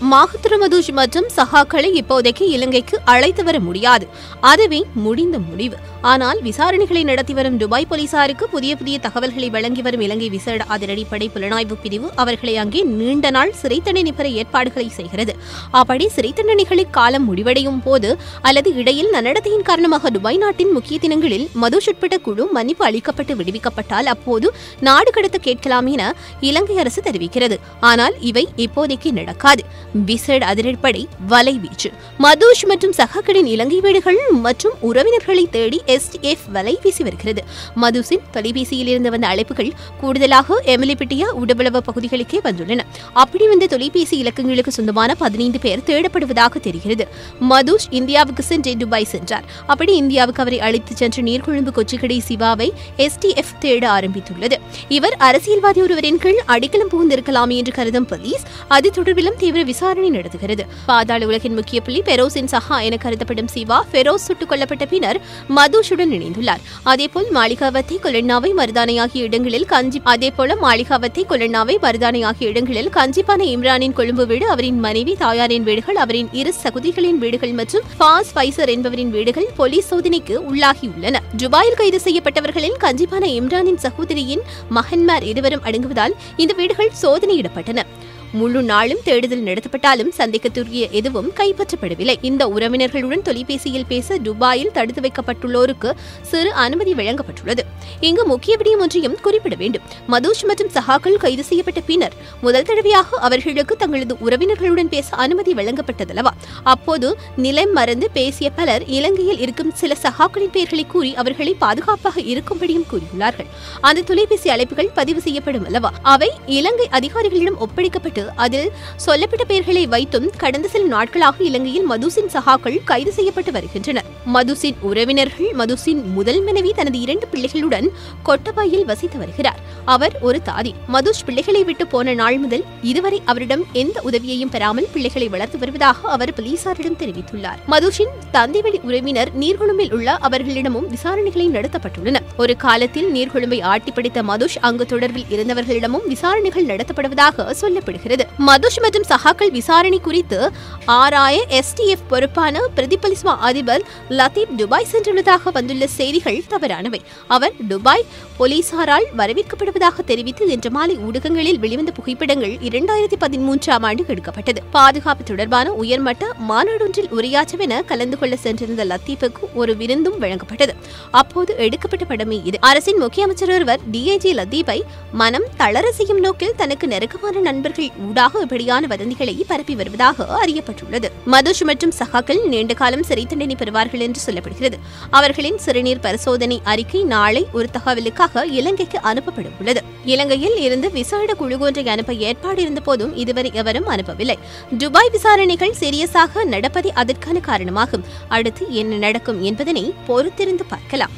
மஹிந்த மதுஷ் மற்றும் சகாக்களை இப்போதைக்கு இலங்கைக்கு அழைத்து வர முடியாது. அதுவே முடிந்த முடிவு. ஆனால் விசாரணைகளை நடத்தி வரும் துபாய் போலீசாருக்கு புதிய தகவல்களை வழங்கி வரும் இலங்கை விசேட அதிரடிப்படை புலனாய்வு பிரிவு அவர்களை அங்கே நீண்ட நாள் சிறை தண்டனை பெற ஏற்பாடுகளை செய்கிறது. அப்படி சிறை தண்டனைகளை காலம் முடிவடையும் போது அல்லது இடையில் நன்னடத்தையின் காரணமாக துபாய் நாட்டின் முக்கிய தினங்களில் மதுஷ் உட்பட்ட குழு மன்னிப்பு அளிக்கப்பட்டு விடுவிக்கப்பட்டால் அப்போது நாடு கடத்த கேட்கலாம் என இலங்கை அரசு தெரிவிக்கிறது. ஆனால் இவை இப்போதைக்கு நடக்காது. விசேட அதிரடிப்படை வலைவீச்சு. மதுஷ் மற்றும் சகாக்களின் இலங்கை வீடுகள் மற்றும் உறவினர்களை தேடி STF வலை வீசி வருகிறது. மதுஷின் தொலைபேசியில் இருந்து வந்த அழைப்புகள் கூடுதலாக எமிலிபிட்டியா உடபளவு பகுதிகளுக்கே வந்துள்ளன. அப்படி வந்த தொலைபேசி இலக்கங்களுக்கு சொந்தமான 15 பேர் தேடப்படுவதாக தெரிகிறது. மதுஷ் இந்தியாவுக்கு சென்று துபாய் சென்றார். அப்படி இந்தியாவுக்கு அவரை அழைத்துச் சென்ற நீர்கொழும்பு கொச்சிக்கடை சிவாவை STF தேட ஆரம்பித்துள்ளது. இவர் அரசியல்வாதி ஒருவரின் கீழ் அடிக்கலம் புகுந்திருக்கலாம் என்று கருதும் போலீஸ் அது தொடர்பிலும் தீவிர விசாரணை நடத்துகிறது. பாதாள உலகின் முக்கிய புள்ளி பெரோஸின் சகா என கருதப்படும் சிவா பெரோஸ் சுட்டுக் கொல்லப்பட்ட பின்னர் மதுஷுடன் இணைந்துள்ளார். அதேபோல் மாளிகாவத்தை கொலண்ணாவை மருதானை ஆகிய இடங்களில் கஞ்சிப்பான இம்ரானின் கொழும்பு வீடு, அவரின் மனைவி தாயாரின் வீடுகள், அவரின் இரு சகோதரிகளின் வீடுகள் மற்றும் ஃபாஸ் பைசர் என்பவரின் வீடுகள் போலீஸ் சோதனைக்கு உள்ளாகியுள்ளன. துபாயில் கைது செய்யப்பட்டவர்களில் கஞ்சிப்பான இம்ரானின் சகோதரியின் மகன்மார் இருவரும் அடங்குவதால் இந்த வீடுகள் சோதனையிடப்பட்டன. முழு நாளும் தேடுதல் நடத்தப்பட்டாலும் சந்தேகத்துரிய எதுவும் கைப்பற்றப்படவில்லை. இந்த உறவினர்களுடன் தொலைபேசியில் பேச துபாயில் தடுத்து வைக்கப்பட்டுள்ளோருக்கு சிறு அனுமதி வழங்கப்பட்டுள்ளது. இங்கு முக்கிய விடயம் ஒன்றையும் குறிப்பிட வேண்டும். மதுஷ் மற்றும் சகாக்கள் கைது செய்யப்பட்ட பின்னர் முதல் தடவையாக அவர்களுக்கு தங்களது உறவினர்களுடன் பேச அனுமதி வழங்கப்பட்டதல்லவா? அப்போது நிலம் மறந்து பேசிய பலர் இலங்கையில் இருக்கும் சில சகாக்களின் பெயர்களை கூறி அவர்களை பாதுகாப்பாக இருக்கும்படியும் கூறியுள்ளார்கள். அந்த தொலைபேசி அழைப்புகள் பதிவு செய்யப்படும் அல்லவா? அவை இலங்கை அதிகாரிகளிடம் ஒப்படைக்கப்பட்டு அதில் சொல்லப்பட்ட பெயர்களை வைத்தும் கடந்த சில நாட்களாக இலங்கையில் மதுஷின் சகாக்கள் கைது செய்யப்பட்டு வருகின்றனர். மதுஷின் உறவினர்கள் மதுஷின் முதல் மனைவி தனது 2 பிள்ளைகளுடன் கொட்டபாயில் வசித்து வருகிறார். அவர் ஒரு தாதி. மதுஷ் பிள்ளைகளை விட்டு போன நாள் முதல் இதுவரை அவரிடம் எந்த உதவியையும் பெறாமல் பிள்ளைகளை வளர்த்து வருவதாக அவர் போலீசாரிடம் தெரிவித்துள்ளார். மதுஷின் தந்தைவழி உறவினர் நீர்கொழும்பில் உள்ள அவர்களிடமும் விசாரணைகளை நடத்தப்பட்டுள்ளன. ஒரு காலத்தில் நீர்கொழும்பை ஆட்டிப்பிடித்த மதுஷ் அங்கு தொடர்பில் இருந்தவர்களிடமும் விசாரணைகள் நடத்தப்படுவதாக சொல்லப்படுகிறது. மதுஷ் மற்றும் சகாக்கள் விசாரணை குறித்து ஆராய STF பொறுப்பான பிரதிபலிஸ்மா அதிபர் லத்தீப் துபாய் சென்றுள்ளதாக வந்துள்ள செய்திகள் தவறானவை. அவர் துபாய் போலீசாரால் வரவேற்கப்படுவதாக தெரிவித்து இன்று மாலை ஊடகங்களில் வெளிவந்த புகைப்படங்கள் 2013ஆம் ஆண்டு எடுக்கப்பட்டது. பாதுகாப்பு தொடர்பான உயர்மட்ட மாநாடொன்றில் உரையாற்றவென கலந்து கொள்ள சென்றிருந்த லத்தீப்புக்கு ஒரு விருந்தும் வழங்கப்பட்டது. அப்போது எடுக்கப்பட்ட படமே இது. அரசின் முக்கிய அமைச்சர் ஒருவர் DIG லத்தீப்பை மனம் தளர செய்யும் நோக்கில் தனக்கு நெருக்கமான நண்பர்கள் ஊடாக இப்படியான வதந்திகளை பரப்பி வருவதாக அறியப்பட்டுள்ளது. மதுஷ் மற்றும் சகாக்கள் நீண்ட காலம் சிறை தண்டனை பெறுவார்கள் என்று சொல்லப்படுகிறது. அவர்களின் சிறுநீர் பரிசோதனை அறிக்கை நாளை ஒரு தகவலுக்காக இலங்கைக்கு அனுப்பப்பட உள்ளது. இலங்கையில் இருந்து விசேட குழு ஒன்றை அனுப்ப ஏற்பாடு இருந்த போதும் இதுவரை எவரும் அனுப்பவில்லை. துபாய் விசாரணைகள் சீரியஸாக நடப்பதே அதற்கான காரணமாகும். அடுத்து என்ன நடக்கும் என்பதனை பொறுத்திருந்து பார்க்கலாம்.